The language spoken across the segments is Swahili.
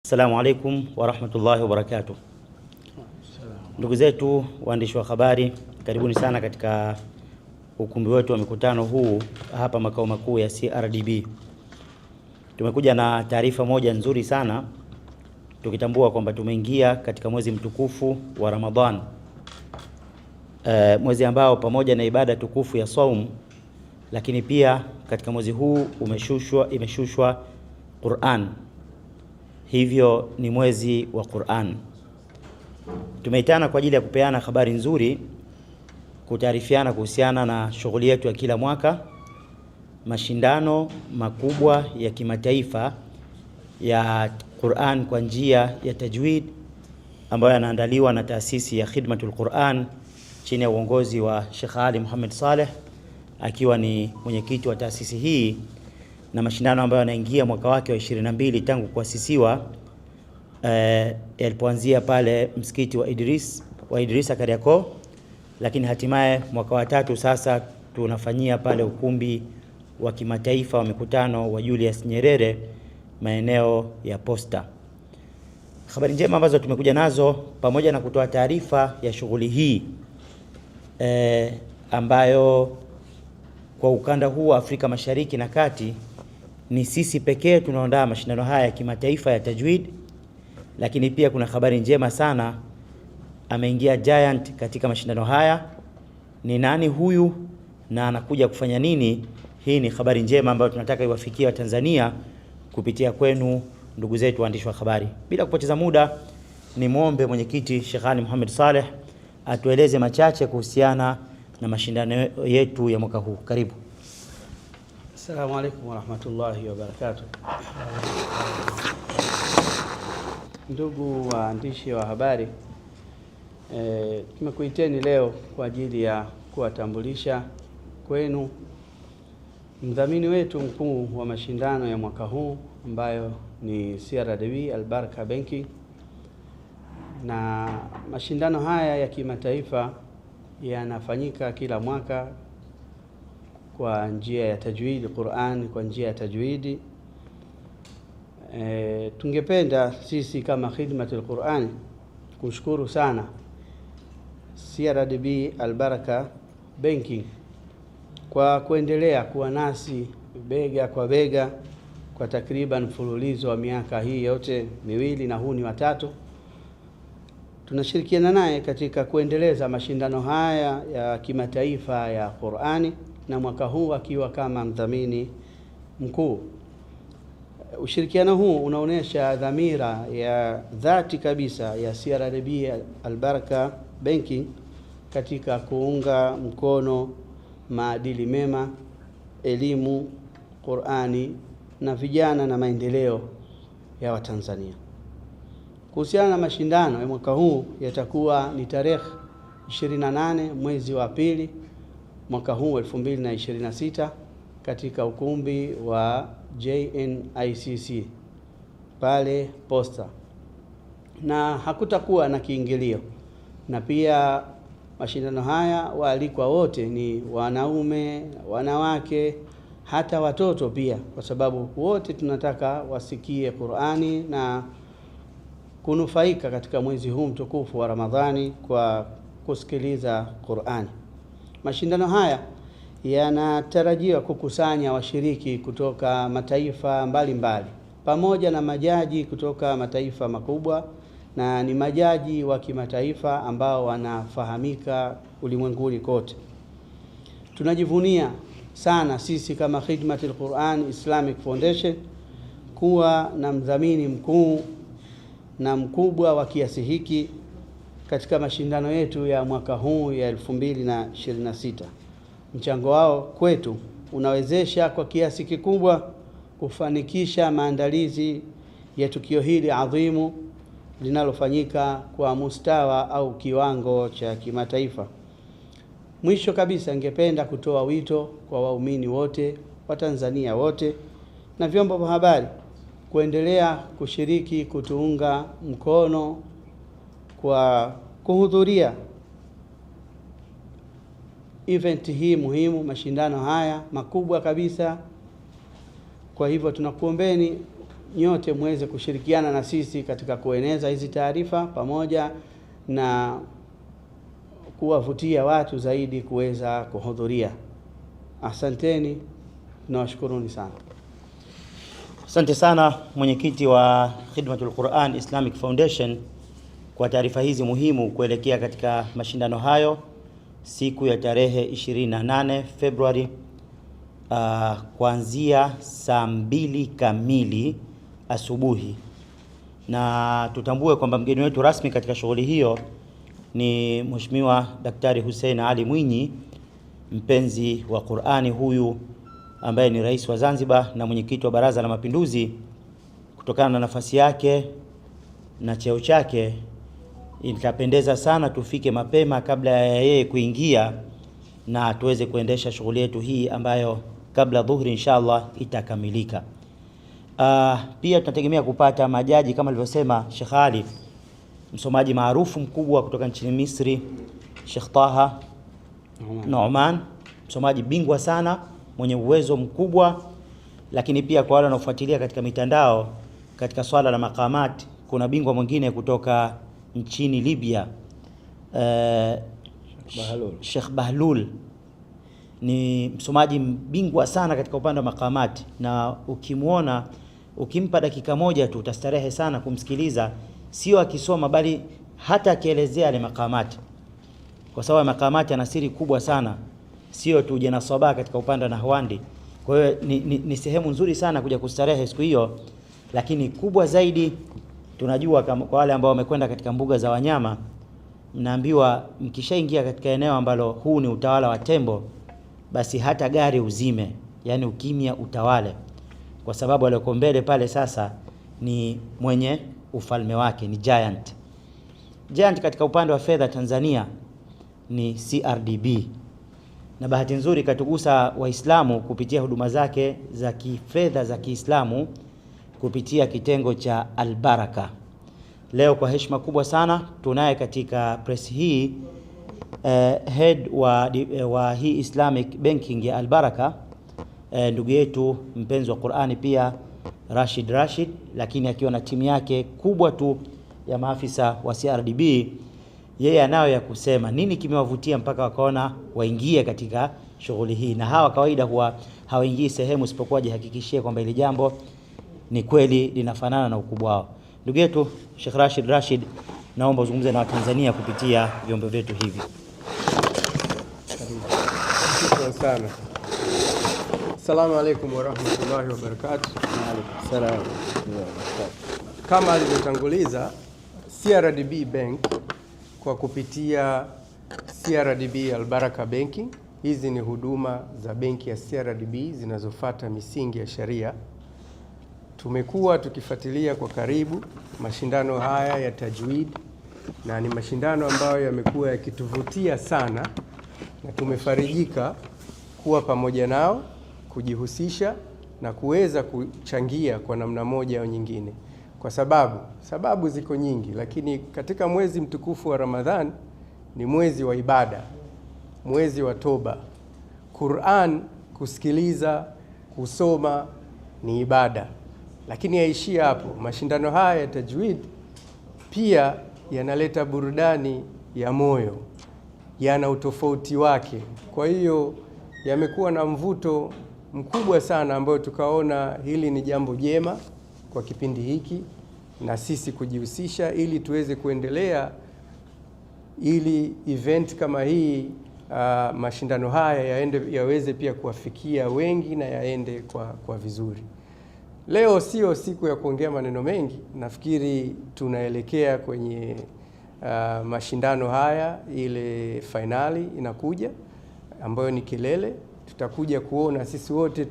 Assalamu alaikum wa rahmatullahi wa barakatuh. Ndugu zetu waandishi wa habari, karibuni sana katika ukumbi wetu wa mikutano huu hapa makao makuu ya CRDB. Tumekuja na taarifa moja nzuri sana, tukitambua kwamba tumeingia katika mwezi mtukufu wa Ramadhan. Mwezi ambao pamoja na ibada tukufu ya saum, lakini pia katika mwezi huu imeshushwa Qur'an. Hivyo ni mwezi wa Qur'an. Tumeitana kwa ajili ya kupeana habari nzuri, kutaarifiana kuhusiana na shughuli yetu ya kila mwaka, mashindano makubwa ya kimataifa ya Qur'an kwa njia ya tajwid ambayo yanaandaliwa na taasisi ya Khidmatul Qur'an chini ya uongozi wa Sheikh Ali Muhammad Saleh akiwa ni mwenyekiti wa taasisi hii, na mashindano ambayo yanaingia mwaka wake wa 22 tangu kuasisiwa yalipoanzia pale msikiti wa Idrisa Kariakoo, lakini hatimaye mwaka wa 3 sasa tunafanyia pale ukumbi wa kimataifa wa mikutano wa Julius Nyerere maeneo ya Posta. Habari njema ambazo tumekuja nazo pamoja na kutoa taarifa ya shughuli hii ambayo kwa ukanda huu wa Afrika Mashariki na Kati ni sisi pekee tunaandaa mashindano haya ya kimataifa ya tajwid. Lakini pia kuna habari njema sana, ameingia giant katika mashindano haya. Ni nani huyu na anakuja kufanya nini? Hii ni habari njema ambayo tunataka iwafikie wa Tanzania kupitia kwenu ndugu zetu waandishi wa habari. Bila kupoteza muda, ni muombe mwenyekiti Sheikh Ali Muhammad Saleh atueleze machache kuhusiana na mashindano yetu ya mwaka huu. Karibu. Assalamu alaikum wa rahmatullahi wa barakatuh. Ndugu waandishi wa habari, tumekuiteni leo kwa ajili ya kuwatambulisha kwenu mdhamini wetu mkuu wa mashindano ya mwaka huu ambayo ni CRDB Al-Baraka Banking. Na mashindano haya ya kimataifa yanafanyika kila mwaka kwa njia ya tajwidi Qur'an, kwa njia ya tajwidi. Tungependa sisi kama Khidmatul Qur'an kushukuru sana CRDB Al-Baraka Banking kwa kuendelea kuwa nasi bega kwa bega kwa takriban mfululizo wa miaka hii yote miwili, na huu ni wa 3. Tunashirikiana naye katika kuendeleza mashindano haya ya kimataifa ya Qur'ani, na mwaka huu akiwa kama mdhamini mkuu. Ushirikiano huu unaonesha dhamira ya dhati kabisa ya CRDB Al-Baraka Banking katika kuunga mkono maadili mema, elimu, Qur'ani na vijana na maendeleo ya Watanzania. Kuhusiana na mashindano ya mwaka huu, yatakuwa ni tarehe 28 mwezi wa pili mwaka huu 2026 katika ukumbi wa JNICC pale Posta, na hakutakuwa na kiingilio. Na pia mashindano haya waalikwa wote ni wanaume, wanawake, hata watoto pia, kwa sababu wote tunataka wasikie Qur'ani na kunufaika katika mwezi huu mtukufu wa Ramadhani kwa kusikiliza Qur'ani. Mashindano haya yanatarajiwa kukusanya washiriki kutoka mataifa mbalimbali pamoja na majaji kutoka mataifa makubwa, na ni majaji wa kimataifa ambao wanafahamika ulimwenguni kote. Tunajivunia sana sisi kama Khidmatul Qur'an Islamic Foundation kuwa na mdhamini mkuu na mkubwa wa kiasi hiki katika mashindano yetu ya mwaka huu ya 2026. Mchango wao kwetu unawezesha kwa kiasi kikubwa kufanikisha maandalizi ya tukio hili adhimu linalofanyika kwa mustawa au kiwango cha kimataifa. Mwisho kabisa, ningependa kutoa wito kwa waumini wote wa Tanzania wote na vyombo vya habari kuendelea kushiriki, kutuunga mkono kwa kuhudhuria event hii muhimu, mashindano haya makubwa kabisa. Kwa hivyo tunakuombeni nyote muweze kushirikiana na sisi katika kueneza hizi taarifa pamoja na kuwavutia watu zaidi kuweza kuhudhuria. Asanteni, nawashukuruni sana. Asante sana mwenyekiti wa Khidmatul Quran Islamic Foundation kwa taarifa hizi muhimu kuelekea katika mashindano hayo siku ya tarehe 28 Februari kuanzia saa 2 kamili asubuhi. Na tutambue kwamba mgeni wetu rasmi katika shughuli hiyo ni Mheshimiwa Daktari Hussein Ali Mwinyi, mpenzi wa Qur'ani huyu ambaye ni rais wa Zanzibar na mwenyekiti wa Baraza la Mapinduzi. Kutokana na nafasi yake na cheo chake, itapendeza sana tufike mapema kabla ya yeye kuingia na tuweze kuendesha shughuli yetu hii ambayo kabla dhuhuri inshallah itakamilika. Pia tunategemea kupata majaji kama alivyosema Sheikh Ali, msomaji maarufu mkubwa kutoka nchini Misri, Sheikh Taha Nu'man, msomaji bingwa sana mwenye uwezo mkubwa. Lakini pia kwa wale wanaofuatilia katika mitandao katika swala la maqamat, kuna bingwa mwingine kutoka nchini Libya, Sheikh Bahlul, ni msomaji bingwa sana katika upande wa maqamat, na ukimuona ukimpa dakika moja tu utastarehe sana kumsikiliza, sio akisoma bali hata akielezea ile maqamat, kwa sababu maqamat yana siri kubwa sana, sio tu jana sabah katika upande wa nahwandi. Kwa hiyo ni sehemu nzuri sana kuja kustarehe siku hiyo. Lakini kubwa zaidi, tunajua kwa wale ambao wamekwenda katika mbuga za wanyama, mnaambiwa mkishaingia katika eneo ambalo huu ni utawala wa tembo, basi hata gari uzime, yani ukimya utawale, kwa sababu aliyoko mbele pale sasa ni mwenye ufalme wake, ni giant. Giant katika upande wa fedha Tanzania ni CRDB, na bahati nzuri katugusa Waislamu kupitia huduma zake za kifedha za Kiislamu kupitia kitengo cha Al-Baraka. Leo kwa heshima kubwa sana tunaye katika press hii head wa hii Islamic Banking ya Al-Baraka, ndugu yetu mpenzi wa Qur'ani pia Rashid, lakini akiwa na timu yake kubwa tu ya maafisa wa CRDB. Yeye anayo ya kusema nini kimewavutia mpaka wakaona waingie katika shughuli hii, na hawa kawaida huwa hawaingii sehemu isipokuwa jihakikishie kwamba ile jambo ni kweli linafanana na ukubwa wao. Ndugu yetu Sheikh Rashid, naomba uzungumze na Watanzania kupitia vyombo vyetu hivi. Asante sana. Assalamu alaykum wa rahmatullahi wa barakatuh. Salaam. Kama alivyotanguliza CRDB Bank kwa kupitia CRDB Al-Baraka Banking, hizi ni huduma za benki ya CRDB zinazofuata misingi ya sharia. Tumekuwa tukifuatilia kwa karibu mashindano haya ya tajwid, na ni mashindano ambayo yamekuwa yakituvutia sana, na tumefarijika kuwa pamoja nao, kujihusisha na kuweza kuchangia kwa namna moja au nyingine, kwa sababu ziko nyingi, lakini katika mwezi mtukufu wa Ramadhan ni mwezi wa ibada, mwezi wa toba. Qur'an kusikiliza, kusoma ni ibada, lakini haishia hapo. Mashindano haya ya tajwid pia yanaleta burudani ya moyo, yana utofauti wake. Kwa hiyo yamekuwa na mvuto mkubwa sana, ambayo tukaona hili ni jambo jema kwa kipindi hiki na sisi kujihusisha ili tuweze kuendelea, ili event kama hii mashindano haya yaweze pia kuwafikia wengi na yaende kwa vizuri. Leo sio siku ya kuongea maneno mengi, nafikiri tunaelekea kwenye mashindano haya, ile finali inakuja ambayo ni kilele. Tutakuja kuona, sisi wote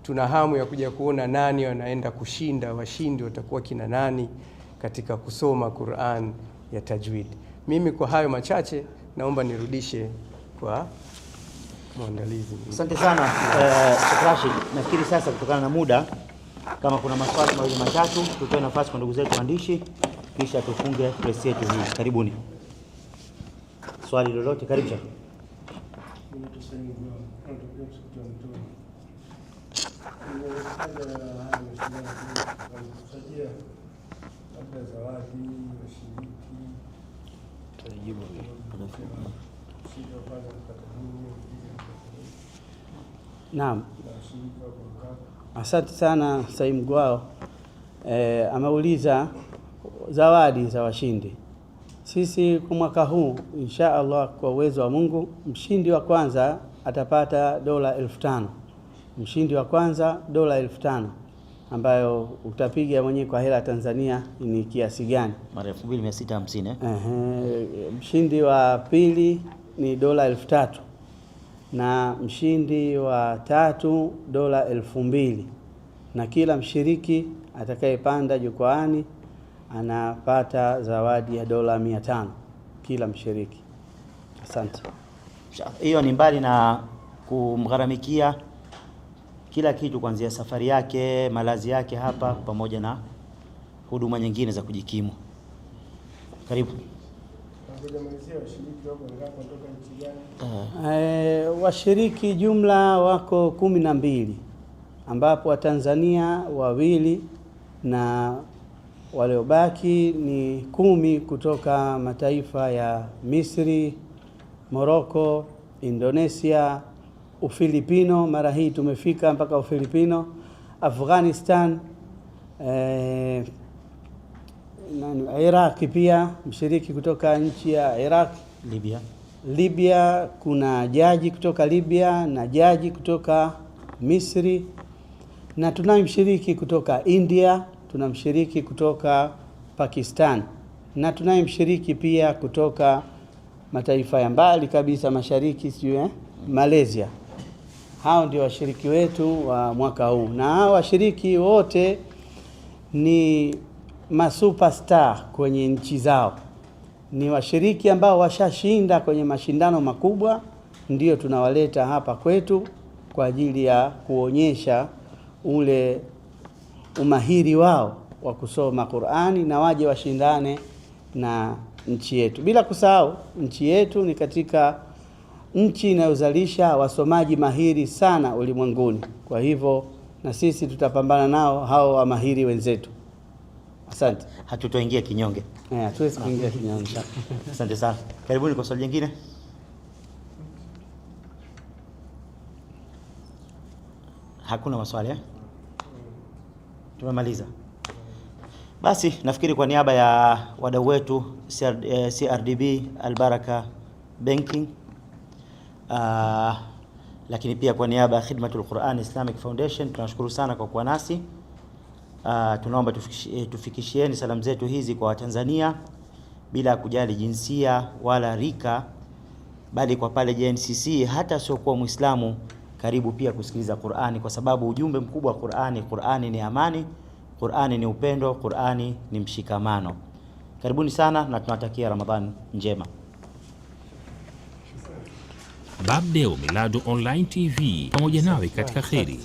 tuna hamu ya kuja kuona nani wanaenda kushinda, washindi watakuwa kina nani katika kusoma Qur'an ya tajwid. Mimi kwa hayo machache naomba nirudishe kwa mwandalizi. Asante sana Sheikh Rashid. Nafikiri sasa kutokana na muda, kama kuna maswali mawili matatu tutoe nafasi kwa ndugu zetu waandishi, kisha tufunge press yetu hii. Karibuni. Swali lolote, karibu. Naam, asante sana Said Mgwao. Ameuliza zawadi za washindi. Sisi kwa mwaka huu insha Allah, kwa uwezo wa Mungu, mshindi wa kwanza atapata dola 5,000. Mshindi wa kwanza dola 5,000, ambayo utapiga mwenyewe kwa hela Tanzania ni kiasi gani? Mara 2650. Mshindi wa pili ni dola 3,000 na mshindi wa tatu dola 2,000, na kila mshiriki atakayepanda jukwaani anapata zawadi ya dola 500 kila mshiriki. Asante. Hiyo ni mbali na kumgharamikia kila kitu, kuanzia safari yake, malazi yake hapa, pamoja na huduma nyingine za kujikimu. Karibu. Washiriki jumla wako 12, ambapo Watanzania 2 na waliobaki ni 10 kutoka mataifa ya Misri, Morocco, Indonesia, Ufilipino. Mara hii tumefika mpaka Ufilipino, Afghanistan, Iraq pia mshiriki kutoka nchi ya Iraq, Libya kuna jaji kutoka Libya na jaji kutoka Misri, na tunaye mshiriki kutoka India, tuna mshiriki kutoka Pakistan, na tunaye mshiriki pia kutoka mataifa ya mbali kabisa mashariki, sio Malaysia. Hao ndio washiriki wetu wa mwaka huu, na hao washiriki wote ni masuperstar kwenye nchi zao. Ni washiriki ambao washashinda kwenye mashindano makubwa, ndio tunawaleta hapa kwetu kwa ajili ya kuonyesha ule umahiri wao wa kusoma Qur'ani, na waje washindane na nchi yetu. Bila kusahau nchi yetu ni katika nchi inayozalisha wasomaji mahiri sana ulimwenguni. Kwa hivyo na sisi tutapambana nao hao wa mahiri wenzetu. Asante. Hatutoingia kinyonge. Hatuwezi kuingia kinyonge. Asante sana. Karibuni kwa swali jingine. Hakuna maswali Tumemaliza. Basi nafikiri kwa niaba ya wadau wetu CRDB Al-Baraka Banking, lakini pia kwa niaba ya Khidmatul Quran Islamic Foundation, tunashukuru sana kwa kuwa nasi. Tunaomba tufikishieni salamu zetu hizi kwa Watanzania bila kujali jinsia wala rika, bali kwa pale JNCC hata sio kwa Muislamu, karibu pia kusikiliza Qur'ani, kwa sababu ujumbe mkubwa wa Qur'ani ni amani, Qur'ani ni upendo, Qur'ani ni mshikamano. Karibuni sana na tunatakia Ramadhani njema. Babdeo Miladu Online TV, pamoja nawe katika kheri.